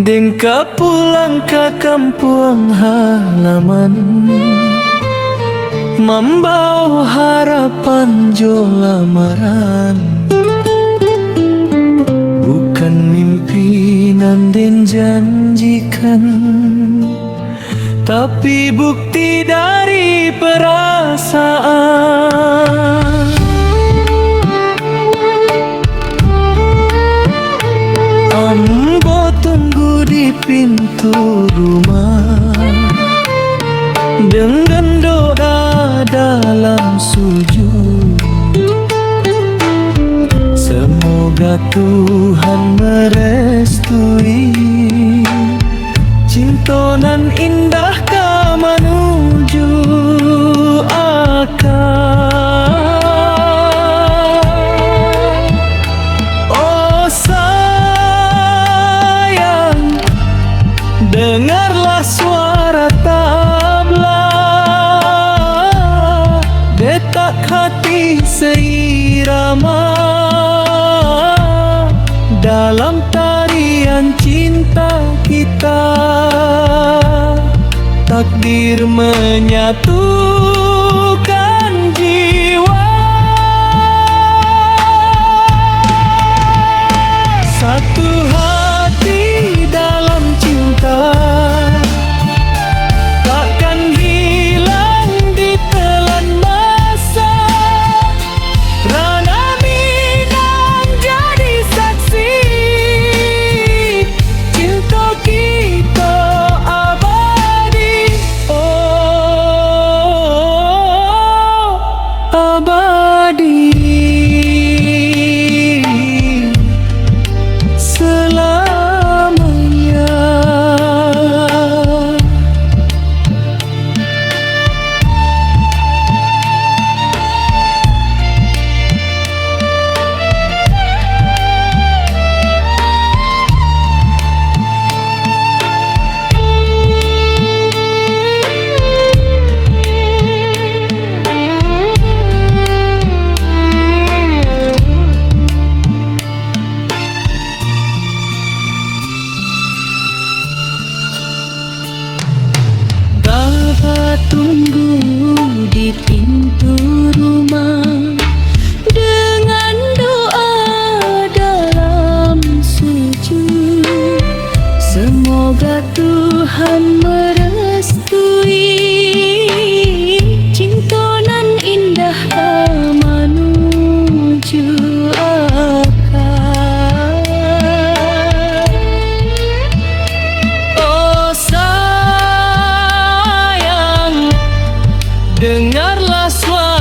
Dingka pulang ke kampung halaman, membawa harapan jo lamaran. Bukan mimpi nan den janjikan, tapi bukti dari perasaan. Ambo tunggu di pintu rumah dengan doa dalam sujud. Semoga Tuhan merestui cinta nan indah ka menuju akal. Oh sayang, dengarlah suara tabla, detak hati seirama dalam tarian cinta kita. Takdir menyatukan jiwa, satu hati dalam cinta, takkan hilang ditelan masa. Rana Minang jadi saksi, cinta kita abadi. Oh, abadi selamanya. Bapak tunggu di pintu rumah dengan doa dalam sujud. Semoga Tuhan merestui cinta nan indah menuju akal. Oh sayang, dengarlah suara